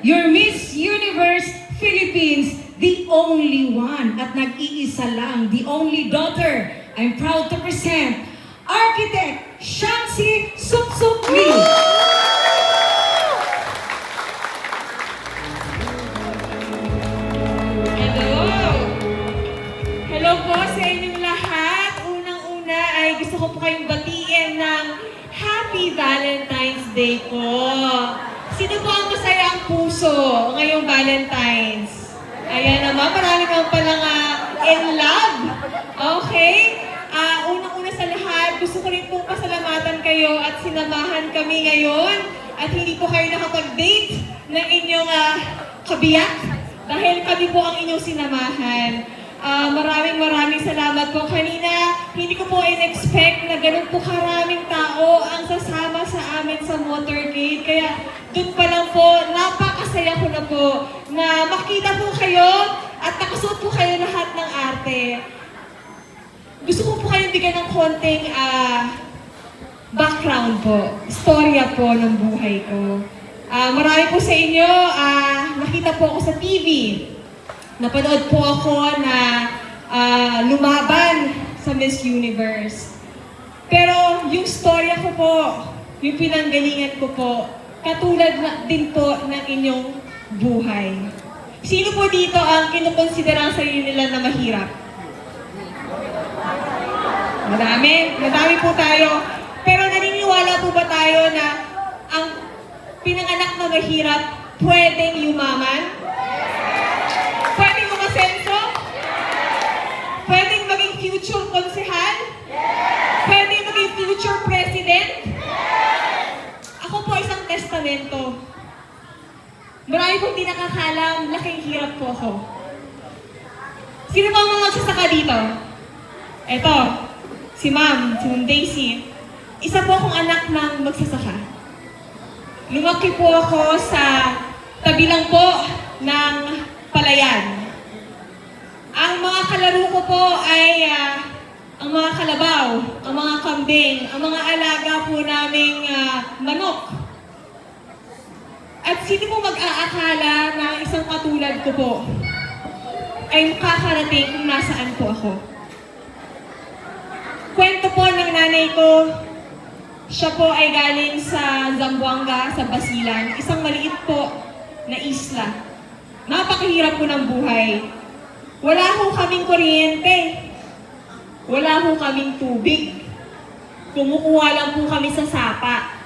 your Miss Universe Philippines, the only one at nag-iisa lang, the only daughter. I'm proud to present Architect Shansi Supsup Lee. Hello po sa inyong lahat. Unang-una ay gusto ko po kayong batiin ng Happy Valentine's Day po. Sino po ang masaya ang puso ngayong Valentine's? Ayan naman, marami naman palang in love. Okay? Unang-una sa lahat, gusto ko rin pong pasalamatan kayo at sinamahan kami ngayon at hindi po kayo nakapag-date ng inyong kabiyak dahil kami po ang inyong sinamahan. Maraming salamat po. Kanina, hindi ko po in-expect na ganun po karaming tao ang sasama sa amin sa motorcade. Kaya doon pa lang po, napakasaya ko na po na makita po kayo at nakasuot po kayo lahat ng arte. Gusto ko po kayong bigyan ng konting background po, istorya po ng buhay ko. Marami po sa inyo, nakita po ako sa TV. Napanood po ako na lumaban sa Miss Universe. Pero yung storya ko po, yung pinanggalingan ko po, katulad din po ng inyong buhay. Sino po dito ang kinukonsidera sa sarili nila na mahirap? Madami po tayo. Pero naniniwala po ba tayo na ang pinanganak na mahirap pwedeng yumaman? Pwedeng umasenso? Pwedeng maging future konsehal? Pwedeng maging future president? Ako po isang testamento. Marami pong di nakakalam, laking hirap po ako. Sino ba ang mga magsasaka dito? Eto, si Ma'am Daisy. Isa po akong anak ng magsasaka. Lumaki po ako sa tabi lang po ng palayan. Ang mga kalaro ko po ay ang mga kalabaw, ang mga kambing, ang mga alaga po naming manok. At sino po mag-aakala na isang katulad ko po ay makakarating kung nasaan po ako. Kwento po ng nanay ko, siya po ay galing sa Zamboanga, sa Basilan, isang maliit po na isla. Napakahirap po ng buhay. Wala ho kaming kuryente. Wala ho kaming tubig. Kumukuha lang po kami sa sapa.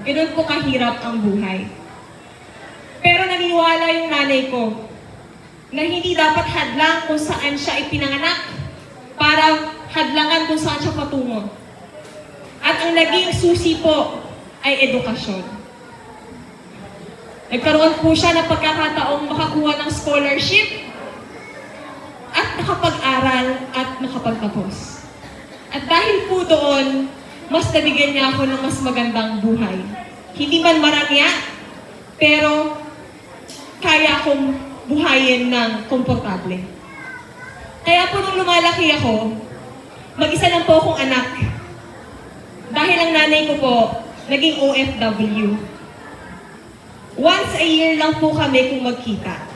Ganun po kahirap ang buhay. Pero naniniwala yung nanay ko na hindi dapat hadlang kung saan siya ipinanganak para hadlangan kung saan siya patungo. At ang naging susi po ay edukasyon. Nagkaroon po siya ng pagkakataong makakuha ng scholarship at nakapag-aral at nakapagtapos. At dahil po doon, mas nabigyan niya ako ng mas magandang buhay. Hindi man marangya, pero kaya akong buhayin ng komportable. Kaya po nung lumalaki ako, mag-isa lang po akong anak. Dahil ang nanay ko po, naging OFW. Once a year lang po kami kung magkita.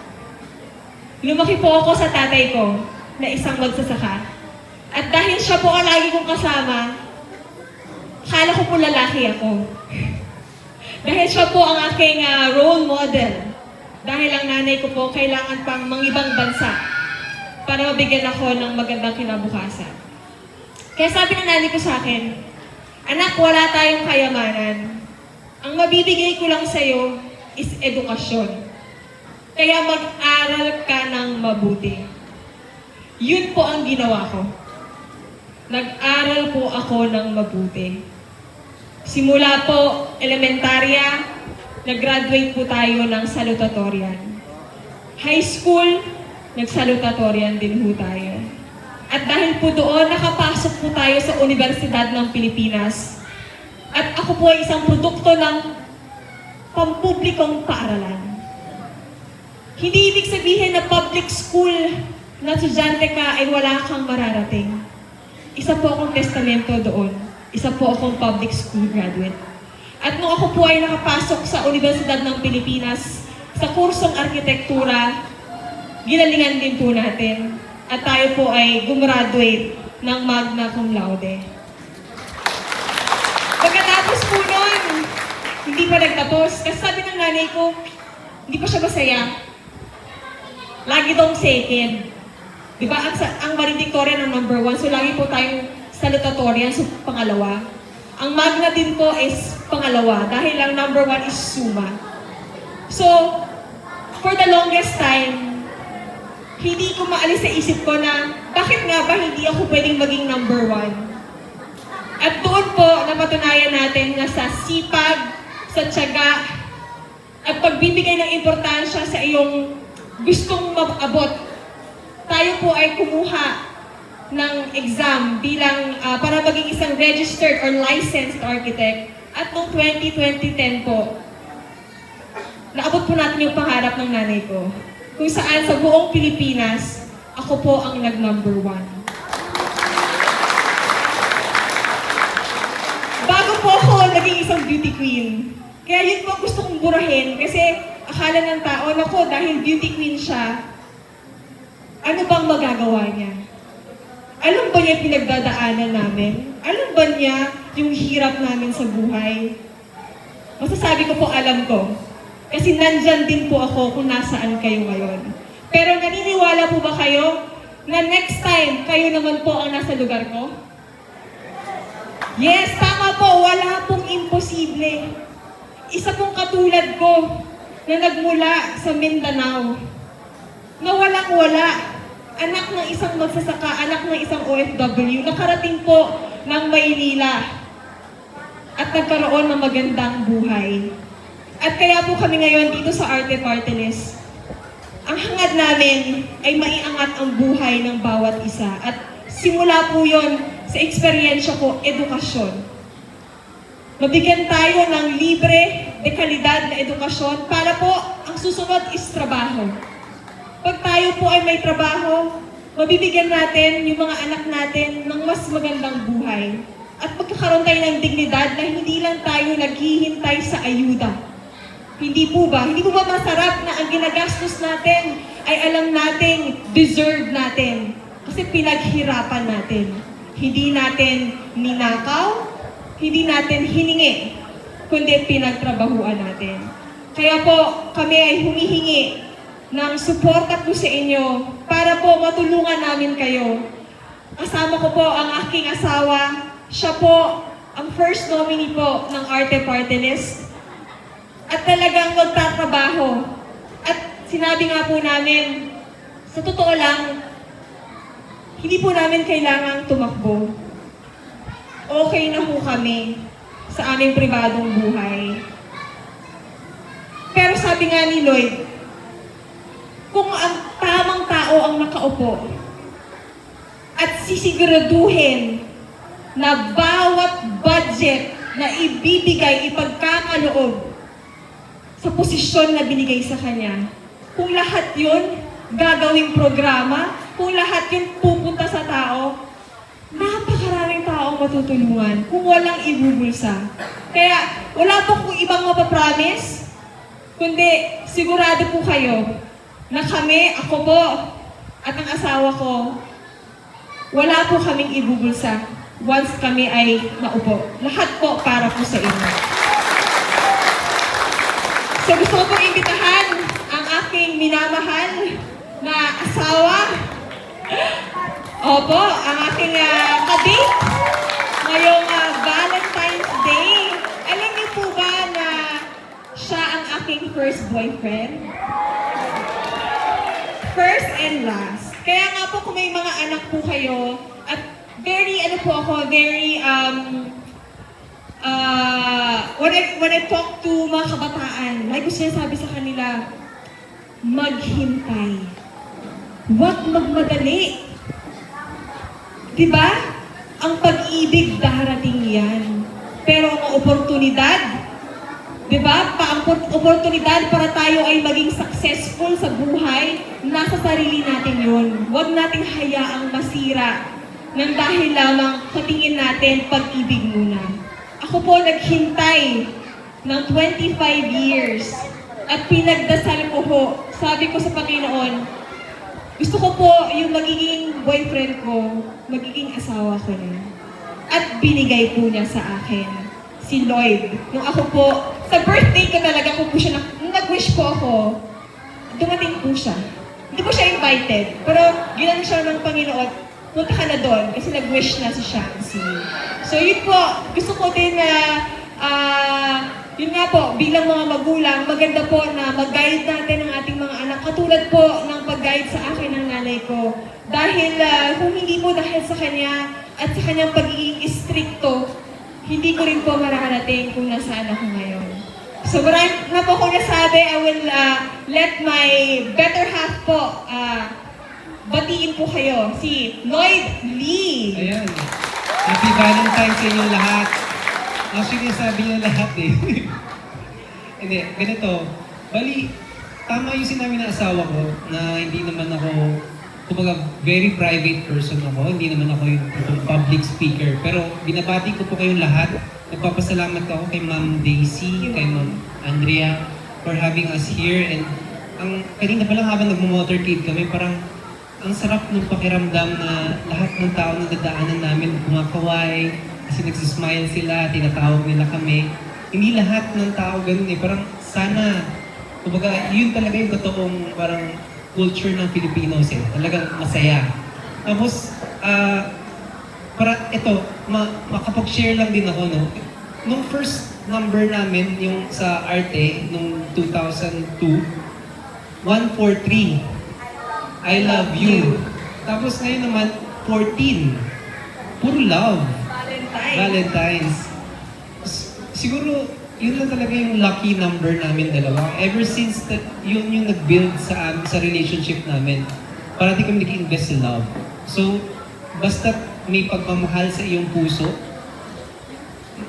Lumaki po ako sa tatay ko na isang magsasaka. At dahil siya po ang lagi kong kasama, kala ko po lalaki ako. Dahil siya po ang aking role model. Dahil ang nanay ko po kailangan pang mangibang bansa para mabigyan ako ng magandang kinabukasan. Kaya sabi ng nanay ko sa akin, anak, wala tayong kayamanan. Ang mabibigay ko lang sa'yo is edukasyon. Kaya mag-aral ka ng mabuti. Yun po ang ginawa ko. Nag-aral po ako ng mabuti. Simula po elementarya, nag-graduate po tayo ng salutatorian. High school, nag-salutatorian din po tayo. At dahil po doon, nakapasok po tayo sa Universidad ng Pilipinas. At ako po ay isang produkto ng pampublikong paaralan. Hindi ibig sabihin na public school na estudyante ka ay wala kang mararating. Isa po akong testamento doon. Isa po akong public school graduate. At nung ako po ay nakapasok sa Universidad ng Pilipinas, sa kursong arkitektura, ginalingan din po natin. At tayo po ay gumraduate ng magna cum laude. Pagkatapos po nun, hindi pa nagtapos. Kasi sabi ng nanay ko, hindi pa siya masaya. Lagi daw second. Di ba? Ang valedictorian ang number 1. So lagi po tayong salutatorian, so pangalawa. Ang magna din po is pangalawa. Dahil ang number 1 is summa. So, for the longest time, hindi ko maalis sa isip ko na bakit nga ba hindi ako pwedeng maging number 1? At doon po, napatunayan natin na sa sipag, sa tiyaga, at pagbibigay ng importansya sa iyong gustong mabot, tayo po ay kumuha ng exam bilang para maging isang registered or licensed architect. At noong 2010 po, naabot po natin yung pangarap ng nanay ko. Kung saan sa buong Pilipinas, ako po ang nag-number 1. Bago po ako naging isang beauty queen. Kaya yun po gusto kong burahin kasi akala ng tao, nako, dahil beauty queen siya, ano bang magagawa niya? Alam ba niya yung pinagdadaanan namin? Alam ba niya yung hirap namin sa buhay? Masasabi ko po, alam ko. Kasi nandyan din po ako kung nasaan kayo ngayon. Pero naniniwala po ba kayo na next time, kayo naman po ang nasa lugar ko? Yes, tama po. Wala pong imposible. Isa pong katulad ko na nagmula sa Mindanao. Na walang-wala. Anak ng isang magsasaka, anak ng isang OFW. Nakarating po ng Maynila. At nagkaroon ng magandang buhay. At kaya po kami ngayon dito sa Arte Partenis, ang hangad namin ay maiangat ang buhay ng bawat isa. At simula po yon sa eksperyensya ko, edukasyon. Mabigyan tayo ng libre, de kalidad na edukasyon para po ang susunod is trabaho. Pag tayo po ay may trabaho, mabibigyan natin yung mga anak natin ng mas magandang buhay. At magkakaroon tayo ng dignidad na hindi lang tayo naghihintay sa ayuda. Hindi po ba? Hindi po ba masarap na ang ginagastos natin ay alam nating deserve natin? Kasi pinaghirapan natin. Hindi natin ninakaw, hindi natin hiningi, kundi pinagtrabahuan natin. Kaya po kami ay humihingi ng suporta po sa inyo para po matulungan namin kayo. Kasama ko po ang aking asawa. Siya po ang first nominee po ng Arte Partenis. At talagang magtatrabaho. At sinabi nga po namin, sa totoo lang, hindi po namin kailangang tumakbo. Okay na po kami sa aming pribadong buhay. Pero sabi nga ni Lloyd, kung ang tamang tao ang nakaupo at sisiguraduhin na bawat budget na ibibigay, ipagkakaloob sa posisyon na binigay sa kanya. Kung lahat yun, gagawing programa, kung lahat yun pupunta sa tao, napakaraming tao ang matutulungan kung walang ibubulsa. Kaya wala pong ibang mapapromise, kundi sigurado po kayo na kami, ako po, at ang asawa ko, wala po kaming ibubulsa once kami ay naupo. Lahat po para po sa inyo. So gusto ko pong imbitahan ang aking minamahal na asawa. Opo, ang aking kadate ngayong Valentine's Day. Alam niyo po ba na siya ang aking first boyfriend? First and last. Kaya nga po kung may mga anak po kayo, at very, when I talk to mga kabataan, like ko sinasabi sa kanila, maghintay. Huwag magmadali. Diba? Ang pag-ibig darating yan. Pero ang oportunidad, diba? Ang oportunidad para tayo ay maging successful sa buhay, nasa sarili natin yun. Huwag nating hayaang masira nang dahil lamang katingin natin pag-ibig muna. Ako po naghintay ng 25 years At pinagdasal ko po, sabi ko sa Panginoon, gusto ko po yung magiging boyfriend ko, magiging asawa ko na. At binigay po niya sa akin, si Lloyd. Nung ako po, sa birthday ko talaga ko po siya, nung nag-wish po ako, dumating po siya. Hindi po siya invited, pero ginano siya ng Panginoon, punta ka na doon kasi nag-wish na si Shansi. So yun po, gusto ko din na, yun nga po, bilang mga magulang, maganda po na mag-guide natin ang ating mga anak. Katulad po ng pag-guide sa akin ng nanay ko. Dahil kung hindi po dahil sa kanya at sa kanyang pagiging istrikto, hindi ko rin po mararating kung nasaan ako ngayon. So marami na po ko nasabi, I will let my better half po batiin po kayo. Si Lloyd Lee. Ayan. Happy Valentine's sa inyong lahat. Actually, sabi niyo lahat eh. Hindi, ganito. Bali, tama yung sinabi ng asawa ko na hindi naman ako, kumbaga, very private person ako. Hindi naman ako yung public speaker. Pero binabati ko po kayong lahat. Nagpapasalamat ako kay Ma'am Daisy, kay Ma'am Andrea for having us here. And kanina pa lang habang nagmo-motorcade kami, parang ang sarap ng pakiramdam na lahat ng tao na dadaanan namin kumakaway, kasi nagsismile sila, tinatawag nila kami. Hindi lahat ng tao ganun eh. Parang sana, kumbaga, yun talaga yung totoong parang culture ng Filipinos eh. Talagang masaya. Tapos, para ito, makapag-share lang din ako, no? Nung first number namin, yung sa Arte, nung 2002, 143, I love you. Tapos ngayon naman, 14, puro love. Valentine's. Siguro, yun lang talaga yung lucky number namin dalawa. Ever since that, yun yung nag-build sa relationship namin. Parati kami nag-invest in love. So, basta may pagmamahal sa iyong puso,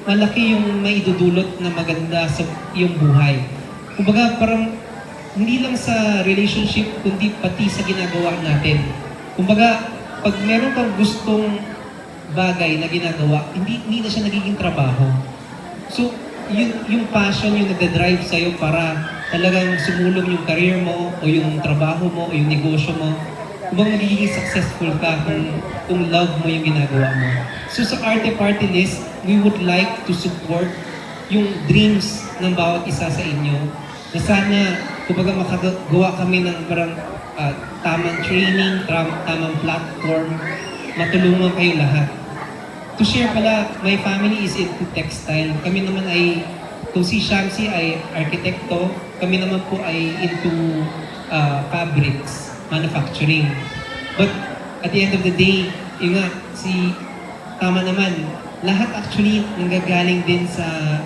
malaki yung maidudulot na maganda sa iyong buhay. Kumbaga, parang hindi lang sa relationship, kundi pati sa ginagawa natin. Kumbaga, pag meron kang gustong bagay na ginagawa, hindi na siya nagiging trabaho. So, yung passion, yung nagda-drive sa'yo para talagang sumulong yung career mo, o yung trabaho mo, o yung negosyo mo, kung magiging successful ka kung love mo yung ginagawa mo. So sa Arte Party List, we would like to support yung dreams ng bawat isa sa inyo, na sana, kumbaga makagawa kami ng parang tamang training, tamang platform, matulungan kayo lahat. To share pala, my family is into textile. Kami naman ay, kung si Shamsi ay arkitekto, kami naman po ay into fabrics, manufacturing. But at the end of the day, yung nga, tama naman, lahat actually nanggagaling din sa,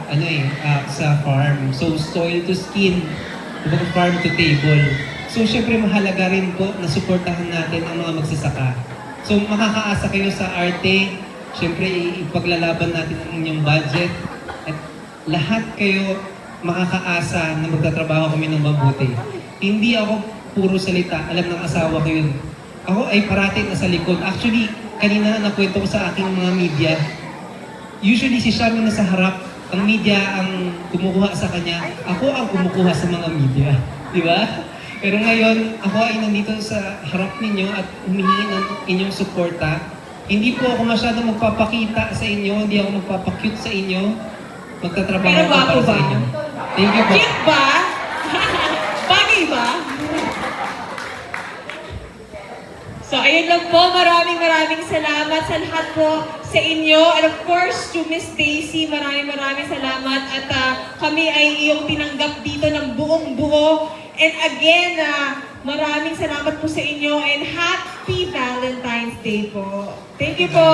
sa farm. So, soil to skin, kumbaga farm to table. So, syempre mahalaga rin po na suportahan natin ang mga magsasaka. So, makakaasa kayo sa Arte. Siyempre, ipaglalaban natin ang inyong budget at lahat kayo makakaasa na magtatrabaho kami ng mabuti. Hindi ako puro salita, alam ng asawa ko yun. Ako ay parati nasa likod. Actually, kanina nakwento ko sa aking mga media, usually si Shami nasa harap, ang media ang kumukuha sa kanya, ako ang kumukuha sa mga media. Di ba? Pero ngayon, ako ay nandito sa harap ninyo at humihingi ng inyong suporta. Hindi po ako masyadong magpapakita sa inyo, hindi ako magpapakute sa inyo. Magtatrabaho Pero ako para wapo sa ba? inyo. Thank you po. Cute ba? Bagay ba? So, ayun lang po. Maraming salamat sa lahat po sa inyo. And of course, to Miss Daisy, maraming salamat. At kami ay iyong tinanggap dito ng buong buo. And again, maraming salamat po sa inyo and Happy Valentine's Day po. Thank you po.